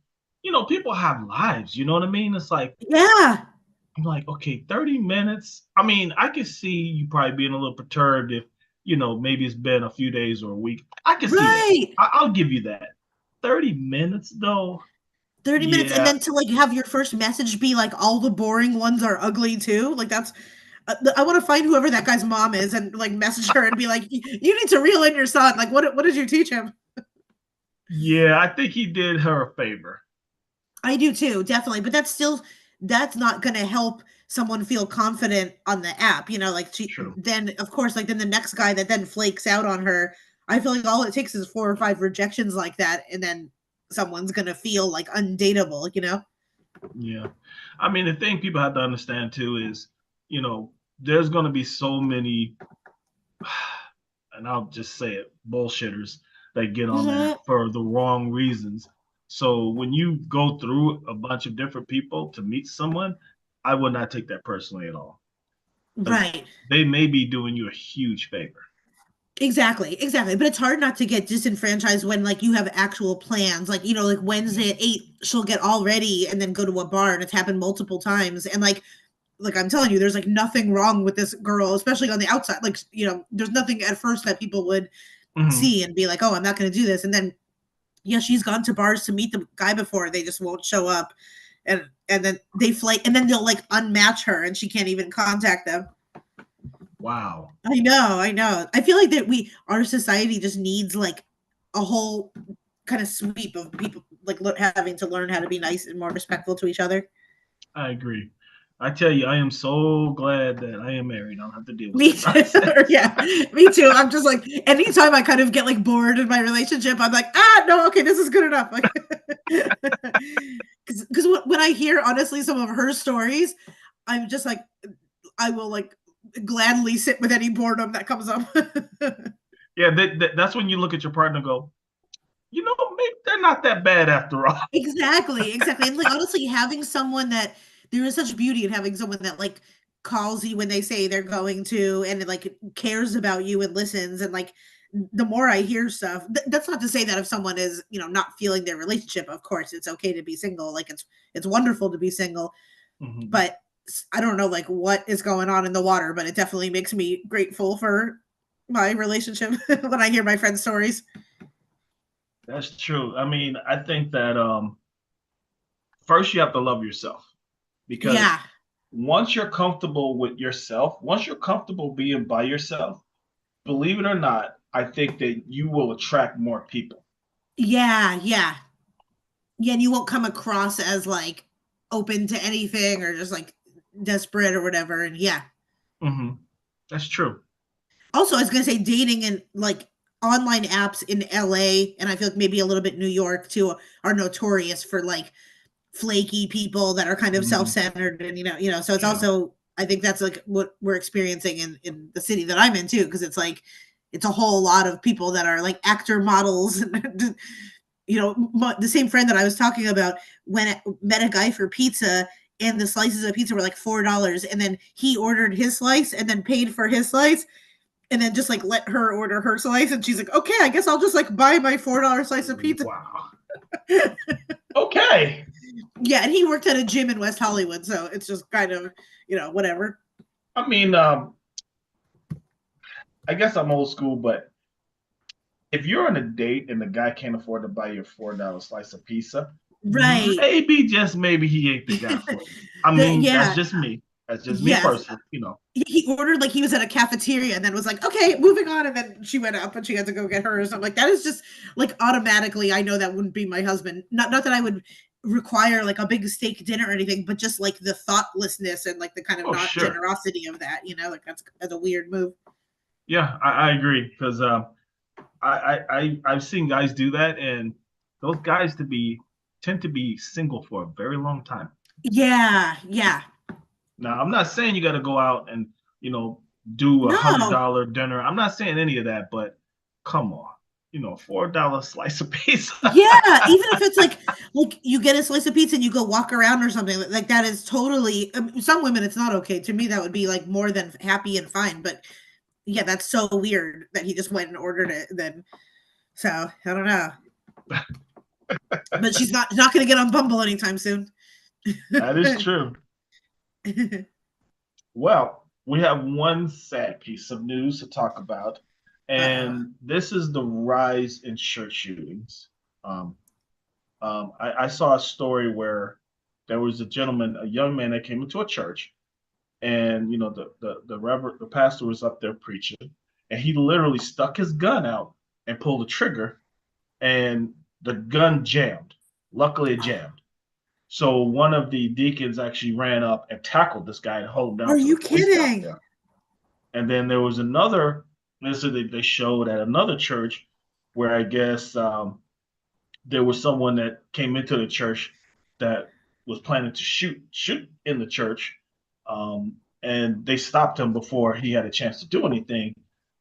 people have lives, you know what I mean? It's like, Yeah, I'm like, okay, 30 minutes. I mean, I could see you probably being a little perturbed if, maybe it's been a few days or a week. I can see that. right. I'll give you that. 30 minutes though. 30 minutes and Yeah, then to like have your first message be like all the boring ones are ugly too. Like that's I want to find whoever that guy's mom is and like message her and be like, you need to reel in your son. Like what did you teach him? yeah, I think he did her a favor. I do too, definitely. But that's not going to help someone feel confident on the app. Like True. then of course, like then the next guy that then flakes out on her, I feel like all it takes is 4 or 5 rejections like that, and then someone's going to feel like undateable. Yeah. I mean, the thing people have to understand too is, there's going to be so many, and I'll just say it, bullshitters that get on there Mhm. for the wrong reasons. So when you go through a bunch of different people to meet someone, I would not take that personally at all because Right. they may be doing you a huge favor. Exactly, exactly. But it's hard not to get disenfranchised when like you have actual plans. Like, like Wednesday at 8, she'll get all ready and then go to a bar, and it's happened multiple times. And like I'm telling you, there's like nothing wrong with this girl, especially on the outside. Like, there's nothing at first that people would Mm-hmm. see and be like, oh, I'm not gonna do this. And then yeah, she's gone to bars to meet the guy before, they just won't show up. And then they flake and then they'll like unmatch her and she can't even contact them. Wow. I know, I know. I feel like that our society just needs like a whole kind of sweep of people like having to learn how to be nice and more respectful to each other. I agree. I tell you, I am so glad that I am married. I don't have to deal with Me that too. nonsense. Yeah, me too. I'm just like anytime I kind of get like bored in my relationship, I'm like, no, okay, this is good enough. Like, because when I hear honestly some of her stories, I'm just like, I will like gladly sit with any boredom that comes up. Yeah, that's when you look at your partner and go, maybe they're not that bad after all. Exactly, exactly. And like honestly, having someone that there is such beauty in having someone that like calls you when they say they're going to and like cares about you and listens and like the more I hear stuff, that's not to say that if someone is, not feeling their relationship, of course it's okay to be single. Like it's wonderful to be single, Mm-hmm. but I don't know like what is going on in the water, but it definitely makes me grateful for my relationship when I hear my friends' stories. That's true. I mean, I think that first you have to love yourself because Yeah. once you're comfortable with yourself, once you're comfortable being by yourself, believe it or not, I think that you will attract more people. Yeah, yeah. Yeah, and you won't come across as like open to anything or just like desperate or whatever. And yeah. Hmm. That's true. Also, I was gonna say dating and like online apps in LA and I feel like maybe a little bit New York too are notorious for like flaky people that are kind of Hmm. self-centered and so it's Yeah. also I think that's like what we're experiencing in the city that I'm in too because it's like it's a whole lot of people that are like actor models and the same friend that I was talking about met a guy for pizza and the slices of pizza were like $4 and then he ordered his slice and then paid for his slice and then just like let her order her slice and she's like okay I guess I'll just like buy my $4 slice of pizza. Wow. Okay. Yeah, and he worked at a gym in West Hollywood, so it's just kind of, whatever. I mean, I guess I'm old school, but if you're on a date and the guy can't afford to buy you a $4 slice of pizza, Right. maybe just maybe he ain't the guy for you. I mean, that's Yeah. just me. That's just me Yes. personally, He ordered like he was at a cafeteria and then was like, okay, moving on. And then she went up and she had to go get hers. I'm like, that is just like automatically, I know that wouldn't be my husband. Not that I would require like a big steak dinner or anything, but just like the thoughtlessness and like the kind of Oh, not sure. generosity of that, like that's a weird move. Yeah, I agree because I've seen guys do that, and those guys tend to be single for a very long time. Yeah. Yeah. Now, I'm not saying you got to go out and you know do a hundred No. dollar dinner. I'm not saying any of that, but come on, $4 slice of pizza. Yeah, even if it's like you get a slice of pizza and you go walk around or something like that is totally some women it's not okay. To me that would be like more than happy and fine, but yeah, that's so weird that he just went and ordered it then. So, I don't know. But she's not going to get on Bumble anytime soon. That is true. Well, we have one sad piece of news to talk about, Uh-oh. and this is the rise in church shootings. Um, I saw a story where there was a gentleman, a young man that came into a church, and the pastor was up there preaching, and he literally stuck his gun out and pulled the trigger, and the gun jammed. Luckily, it jammed. So one of the deacons actually ran up and tackled this guy and hauled him Are down to the you police out kidding? there. And then there was another incident they showed at another church where I guess there was someone that came into the church that was planning to shoot in the church, and they stopped him before he had a chance to do anything.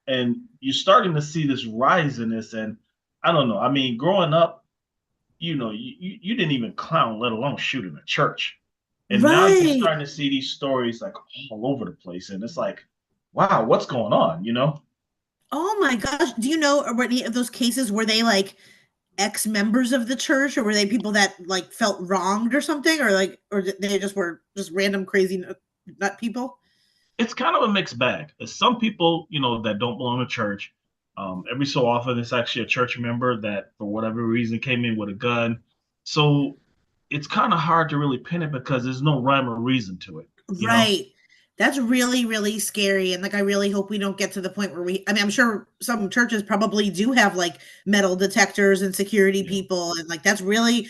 And you're starting to see this rise in this, and I don't know. I mean, growing up, you didn't even clown, let alone shoot in a church. And now you're Right. starting to see these stories like all over the place, and it's like, wow, what's going on? Oh my gosh. Do you know any of those cases where they like ex-members of the church or were they people that like felt wronged or something or they just were just random crazy nut people? It's kind of a mixed bag. There's some people, that don't belong to church. Every so often, it's actually a church member that, for whatever reason, came in with a gun. So it's kind of hard to really pin it because there's no rhyme or reason to it. Right. That's really, really scary. And like, I really hope we don't get to the point where I mean, I'm sure some churches probably do have like metal detectors and security Yeah. people. And like, that's really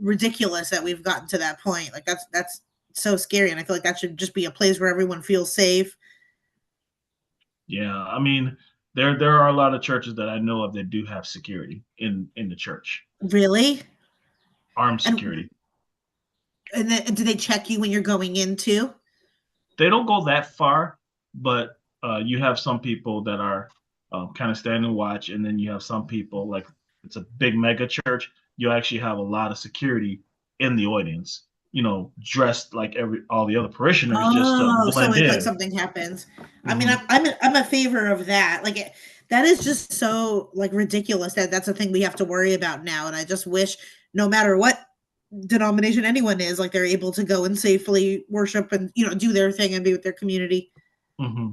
ridiculous that we've gotten to that point. Like, that's so scary. And I feel like that should just be a place where everyone feels safe. Yeah. I mean, there are a lot of churches that I know of that do have security in the church, Really? armed And, security. and then do they check you when you're going into? They don't go that far, but you have some people that are kind of standing watch, and then you have some people like it's a big mega church. You actually have a lot of security in the audience, dressed like every all the other parishioners just to Oh, so blend if like in. something happens, I mean, Hmm. I'm a favor of that. Like that is just so like ridiculous that that's a thing we have to worry about now. And I just wish, no matter what denomination anyone is, like they're able to go and safely worship and do their thing and be with their community. Hmm.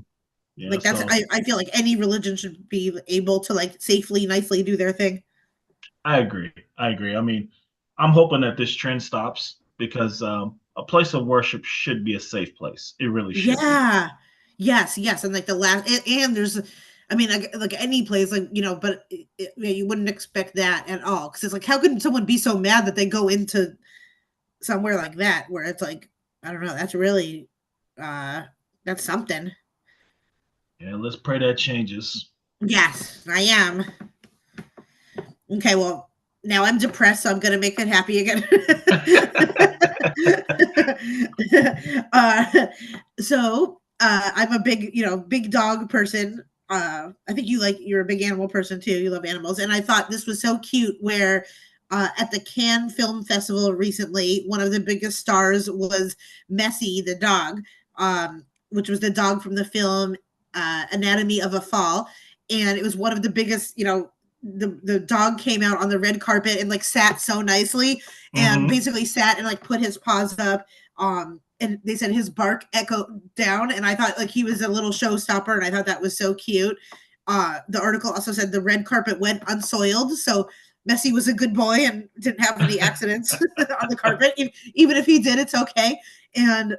Yeah, Like that's so I feel like any religion should be able to like safely, nicely do their thing. I agree. I agree. I mean, I'm hoping that this trend stops because a place of worship should be a safe place. It really should be. Yeah. Yes, yes. And like the last and there's I mean, like any place, like, but you wouldn't expect that at all. Because it's like, how could someone be so mad that they go into somewhere like that where it's like, I don't know, that's really, uh, that's something. Yeah, let's pray that changes. Yes, I am. Okay, well, now I'm depressed, so I'm gonna make it happy again. uh, I'm a big, big dog person. I think you're a big animal person too. You love animals, and I thought this was so cute. Where at the Cannes Film Festival recently, one of the biggest stars was Messi the dog, which was the dog from the film Anatomy of a Fall, and it was one of the biggest, the dog came out on the red carpet and like sat so nicely and Hmm. basically sat and like put his paws up, and they said his bark echoed down, and I thought like he was a little showstopper, and I thought that was so cute. The article also said the red carpet went unsoiled, so Messi was a good boy and didn't have any accidents on the carpet. Even if he did, it's okay. And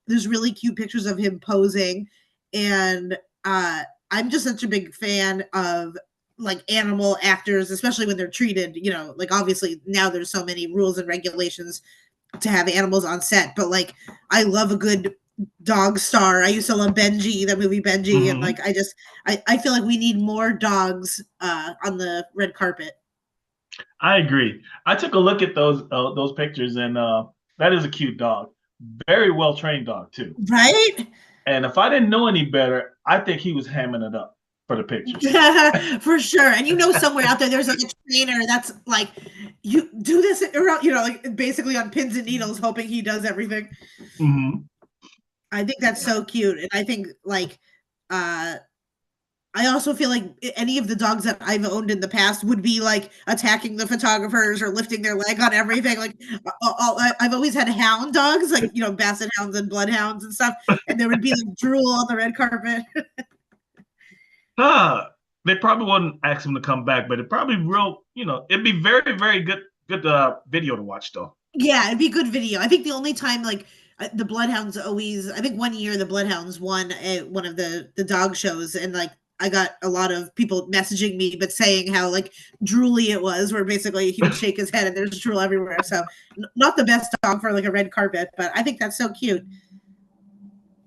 there's really cute pictures of him posing, and I'm just such a big fan of like animal actors, especially when they're treated, like obviously now there's so many rules and regulations to have animals on set, but like I love a good dog star. I used to love Benji, the movie Benji, and like Hmm. I feel like we need more dogs on the red carpet. I agree. I took a look at those pictures, and that is a cute dog. Very well trained dog too. Right? And if I didn't know any better, I think he was hamming it up for the pictures. For sure. And somewhere out there there's like a trainer that's like, you do this around, like basically on pins and needles, hoping he does everything. Hmm. I think that's so cute. And I think like uh I also feel like any of the dogs that I've owned in the past would be like attacking the photographers or lifting their leg on everything. Like, I've always had hound dogs, like, basset hounds and bloodhounds and stuff, and there would be like drool on the red carpet. They probably wouldn't ask him to come back, but it probably it'd be very, very good video to watch though. Yeah, it'd be good video. I think the only time like the bloodhounds always, I think one year the bloodhounds won at one of the dog shows, and like I got a lot of people messaging me but saying how like drooly it was, where basically he would shake his head and there's drool everywhere. So not the best dog for like a red carpet, but I think that's so cute.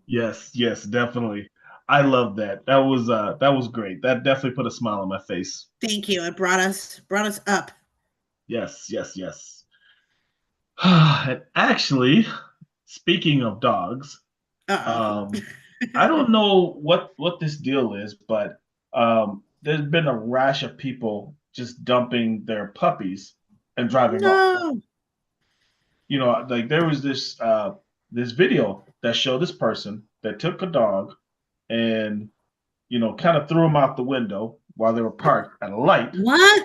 Yes, yes, definitely. I love that. That was great. That definitely put a smile on my face. Thank you. It brought us up. Yes, yes, yes. And actually, speaking of dogs, Uh-oh. um, I don't know what this deal is, but there's been a rash of people just dumping their puppies and driving off. No. Like there was this video that showed this person that took a dog and kind of threw him out the window while they were parked at a light, What?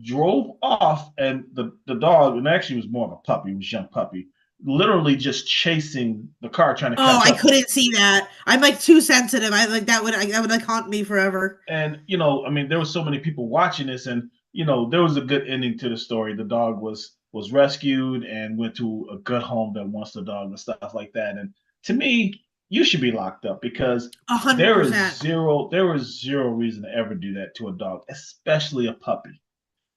drove off, and the dog, and actually was more of a puppy, it was a young puppy, literally just chasing the car, trying to Oh, catch I up to him. couldn't see that. I'm like too sensitive. I like that would like haunt me forever. And I mean, there was so many people watching this, and there was a good ending to the story. The dog was rescued and went to a good home that wants the dog and stuff like that. And to me, you should be locked up because there is 100%. zero reason to ever do that to a dog, especially a puppy.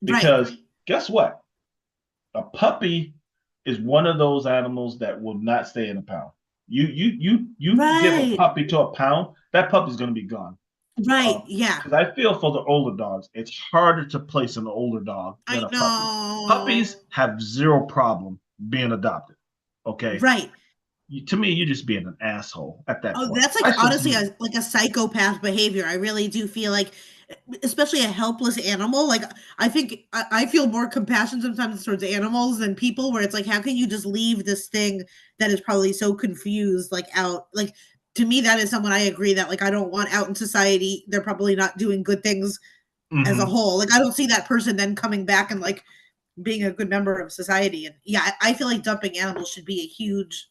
Right. Because guess what? A puppy is one of those animals that will not stay in a pound. You give a Right. puppy to a pound, that puppy's going to be gone. Right. Yeah. Because I feel for the older dogs, it's harder to place an older dog than I a puppy. know. Puppies have zero problem being adopted. Okay, Right. to me, you're just being an asshole at that Oh, point. that's like I said to honestly me, a psychopath behavior. I really do feel like, especially a helpless animal. Like I think I feel more compassion sometimes towards animals than people. Where it's like, how can you just leave this thing that is probably so confused, like out? Like to me, that is someone I agree that like I don't want out in society. They're probably not doing good things as a mm-hmm. whole. Like I don't see that person then coming back and like being a good member of society. And yeah, I feel like dumping animals should be a huge,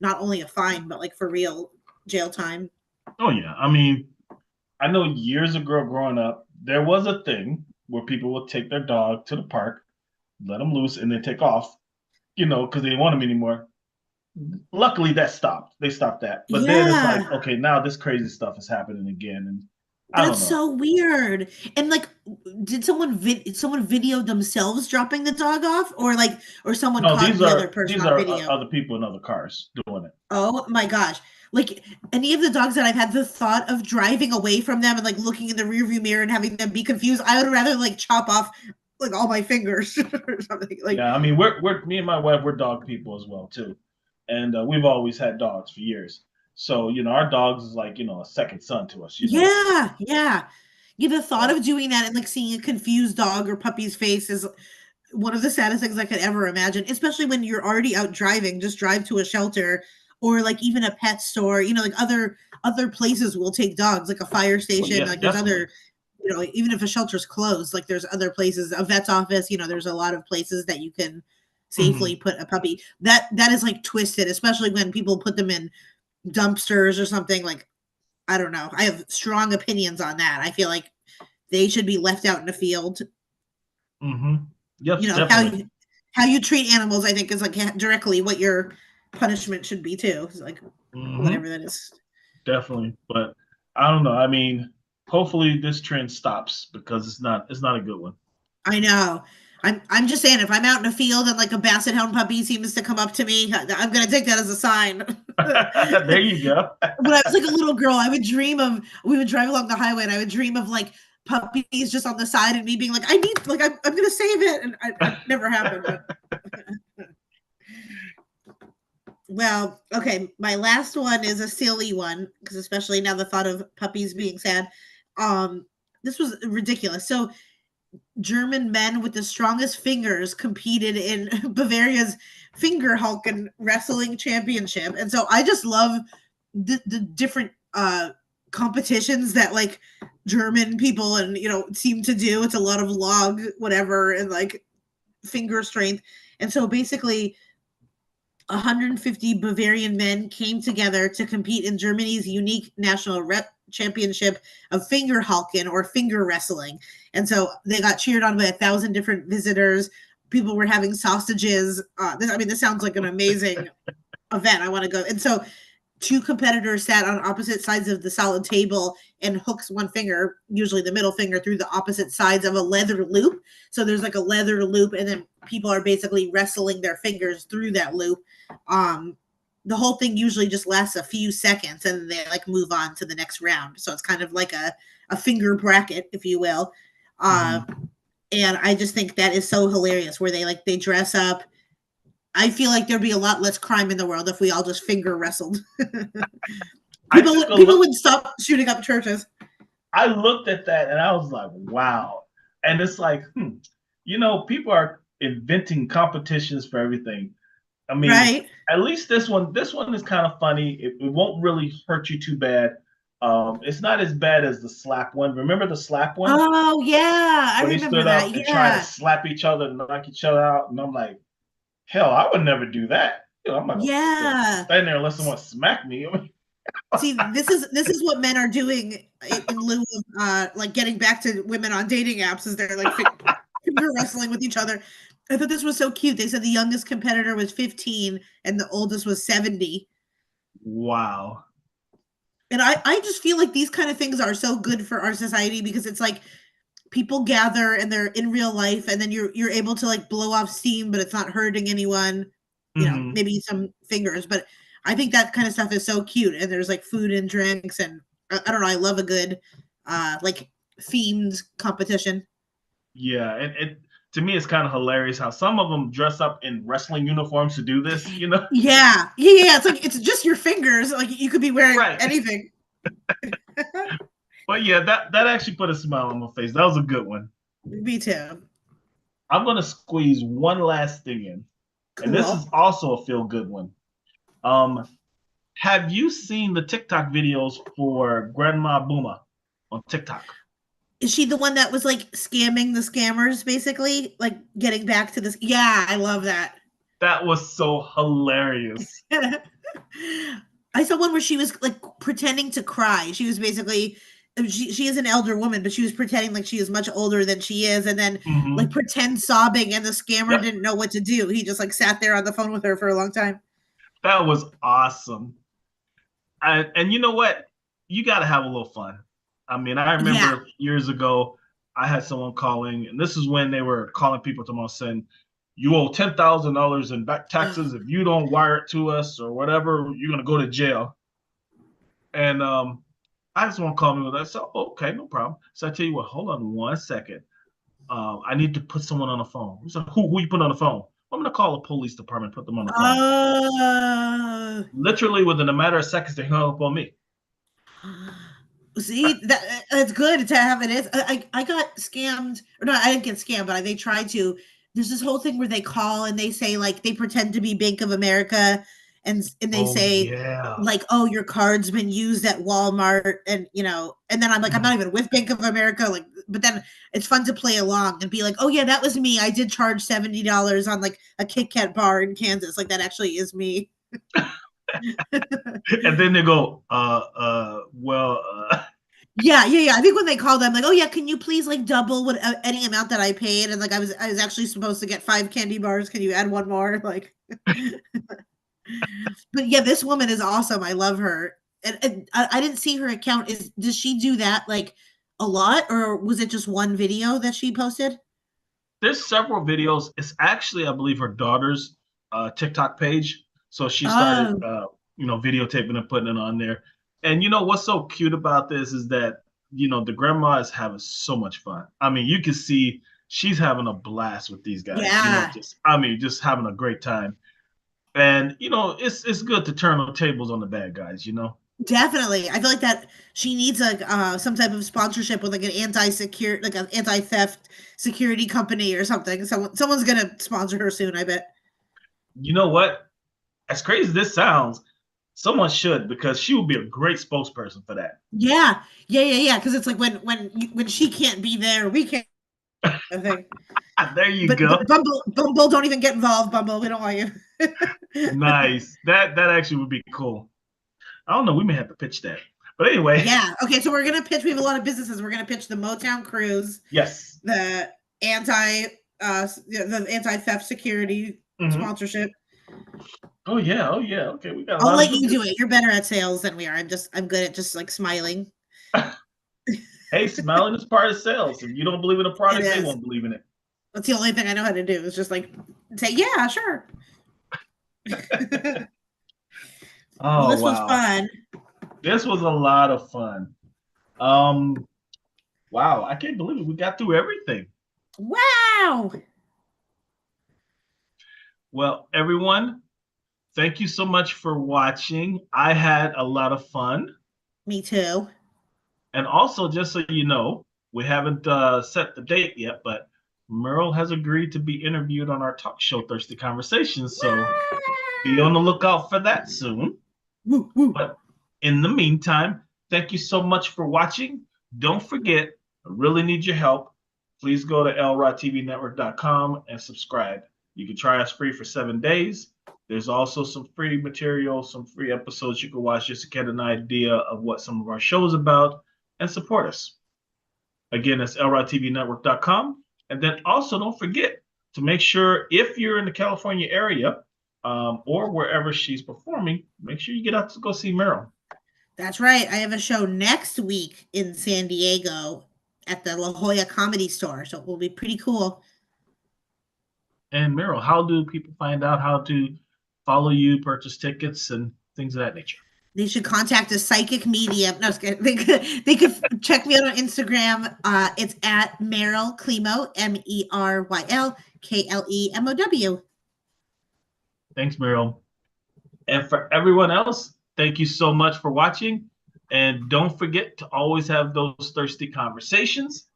not only a fine, but like for real jail time. Oh yeah, I mean, I know years ago growing up, there was a thing where people would take their dog to the park, let them loose, and then take off, because they didn't want them anymore. Luckily, that stopped. They stopped that. But then it's like, Yeah. okay, now this crazy stuff is happening again. I don't That's know. so weird. And like, did someone video themselves dropping the dog off, or like, or someone No, caught the other person these on are video? other people in other cars doing it. Oh my gosh. Like any of the dogs that I've had the thought of driving away from them and like looking in the rearview mirror and having them be confused, I would rather like chop off like all my fingers or something. Like, Yeah, I mean, we're me and my wife, we're dog people as well too, and we've always had dogs for years. So our dogs is like a second son to us. yeah, yeah. Yeah, the thought So of doing that and like seeing a confused dog or puppy's face is one of the saddest things I could ever imagine, especially when you're already out driving. Just drive to a shelter or like even a pet store, like other places will take dogs, like a fire well, station. yeah, Like there's definitely. other, even if a shelter's closed, like there's other places, a vet's office, there's a lot of places that you can Hmm. safely put a puppy. That is like twisted, especially when people put them in dumpsters or something. Like, I don't know. I have strong opinions on that. I feel like they should be left out in the field. Hmm. You Yes, know definitely. how you treat animals, I think, is like directly what your punishment should be too. It's like Hmm. whatever that is. Definitely. But I don't know. I mean, hopefully this trend stops because it's not a good one. I know. I'm just saying, if I'm out in a field and like a basset hound puppy seems to come up to me, I'm gonna take that as a sign. There you go. When I was like a little girl, I would dream of we would drive along the highway and I would dream of like puppies just on the side and me being like, I need like I'm gonna save it, and I never happened. But well, okay, my last one is a silly one because especially now the thought of puppies being sad. Um, this was ridiculous. So German men with the strongest fingers competed in Bavaria's Fingerhalken wrestling championship. And so I just love the different competitions that like German people and seem to do. It's a lot of log whatever and like finger strength. And so basically 150 Bavarian men came together to compete in Germany's unique national championship of Fingerhalken or finger wrestling. And so they got cheered on by 1,000 different visitors. People were having sausages. This sounds like an amazing event. I want to go. And so two competitors sat on opposite sides of the solid table and hooks one finger, usually the middle finger, through the opposite sides of a leather loop. So there's like a leather loop, and then people are basically wrestling their fingers through that loop. Um, the whole thing usually just lasts a few seconds, and they like move on to the next round. So it's kind of like a finger bracket, if you will. Uh, Hmm. and I just think that is so hilarious, where they dress up. I feel like there'd be a lot less crime in the world if we all just finger wrestled. I People took would a people look. would stop shooting up churches. I looked at that and I was like, wow. And it's like, people are inventing competitions for everything. I mean, Right. at least this one is kind of funny. It won't really hurt you too bad. It's not as bad as the slap one. Remember the slap one Oh yeah, I when they remember stood that. up and tried to Yeah. slap each other and knock each other out? And I'm like, hell, I would never do that. I'm not gonna Yeah. stand there unless someone smack me. See, this is what men are doing in lieu of like getting back to women on dating apps is they're like finger wrestling with each other. I thought this was so cute. They said the youngest competitor was 15 and the oldest was 70. Wow. And I just feel like these kind of things are so good for our society because it's like people gather and they're in real life and then you're able to like blow off steam but it's not hurting anyone, Hmm. maybe some fingers, but I think that kind of stuff is so cute and there's like food and drinks and I don't know, I love a good like themed competition. Yeah, and to me, it's kind of hilarious how some of them dress up in wrestling uniforms to do this. Yeah, it's like it's just your fingers, like you could be wearing Right. anything. But yeah, that actually put a smile on my face. That was a good one. Me too. I'm gonna squeeze one last thing in, and this is Cool. also a feel good one. Um, have you seen the TikTok videos for Grandma Booma on TikTok? Is she the one that was like scamming the scammers basically, like getting back to this? Yeah, I love that. That was so hilarious. I saw one where she was like pretending to cry. She was basically she is an elder woman, but she was pretending like she is much older than she is, and then like Hmm. pretend sobbing, and the scammer Yep, didn't know what to do. He just like sat there on the phone with her for a long time. that was awesome. And you know what? You got to have a little fun. I mean, I Yeah. remember years ago, I had someone calling, and this is when they were calling people to saying, "You owe $10,000 in back taxes. If you don't wire it to us or whatever, you're gonna go to jail." And I just want to call me with that. So okay, no problem. So I tell you what, hold on 1 second. I need to put someone on the phone. So who you put on the phone? I'm gonna call the police department, put them on the phone. Oh. Literally within a matter of seconds, they hung up on me. See, that's good to have it. Is I got scammed, or no, I didn't get scammed, but they tried to. There's this whole thing where they call and they say like they pretend to be Bank of America, and they Oh say yeah. like, oh, your card's been used at Walmart, and and then I'm like, I'm not even with Bank of America, like, but then it's fun to play along and be like, oh yeah, that was me. I did charge $70 on like a Kit Kat bar in Kansas, like that actually is me. And then they go, well, Yeah. I think when they called, I'm like, oh yeah, can you please like double what any amount that I paid? And like I was actually supposed to get 5 candy bars. Can you add one more? Like, but yeah, this woman is awesome. I love her. And I didn't see her account. Does she do that like a lot, or was it just one video that she posted? there's several videos. It's actually, I believe, her daughter's TikTok page. So she started, Oh, videotaping and putting it on there. And you know what's so cute about this is that the grandma is having so much fun. I mean, you can see she's having a blast with these guys. yeah. Just having a great time. And it's good to turn the tables on the bad guys. Definitely. I feel like that she needs like some type of sponsorship with like an anti-secure like an anti-theft security company or something. Someone's gonna sponsor her soon, I bet. You know what? As crazy as this sounds, someone should because she would be a great spokesperson for that. Yeah. Because it's like when she can't be there, we can't. I think. There you But go. Bumble, don't even get involved. Bumble, we don't want you. Nice. That actually would be cool. I don't know. We may have to pitch that. But anyway, Yeah. Okay. So we're gonna pitch. We have a lot of businesses. We're gonna pitch the Motown Cruise, yes. the the anti theft security Hmm. sponsorship. Oh yeah. Oh yeah. Okay, we got a I'll lot of let good you do it. business. You're better at sales than we are. I'm good at just like smiling. Hey, smiling is part of sales. If you don't believe in a It product, they is. won't believe in it. That's the only thing I know how to do. Is just like say, yeah, sure. Well, Oh this was wow. fun. This was a lot of fun. Um, wow, I can't believe it. We got through everything. Wow. Well, everyone, thank you so much for watching. I had a lot of fun. Me too. And also, just so you know, we haven't set the date yet, but Merle has agreed to be interviewed on our talk show, Thirsty Conversations. So be on the lookout for that soon. Woo, woo. But in the meantime, thank you so much for watching. Don't forget, I really need your help. Please go to lrodtvnetwork.com and subscribe. You can try us free for 7 days. There's also some free material, some free episodes you can watch just to get an idea of what some of our shows about and support us. Again, that's lrodtvnetwork.com. And then also don't forget to make sure if you're in the California area or wherever she's performing, make sure you get out to go see Meryl. That's right. I have a show next week in San Diego at the La Jolla Comedy Store, so it will be pretty cool. And Meryl, how do people find out how to follow you, purchase tickets, and things of that nature? They should contact a psychic medium. No, they could check me out on Instagram. It's at Meryl Klemo, MERYL KLEMOW. Thanks, Meryl. And for everyone else, thank you so much for watching. And don't forget to always have those thirsty conversations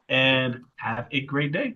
and have a great day.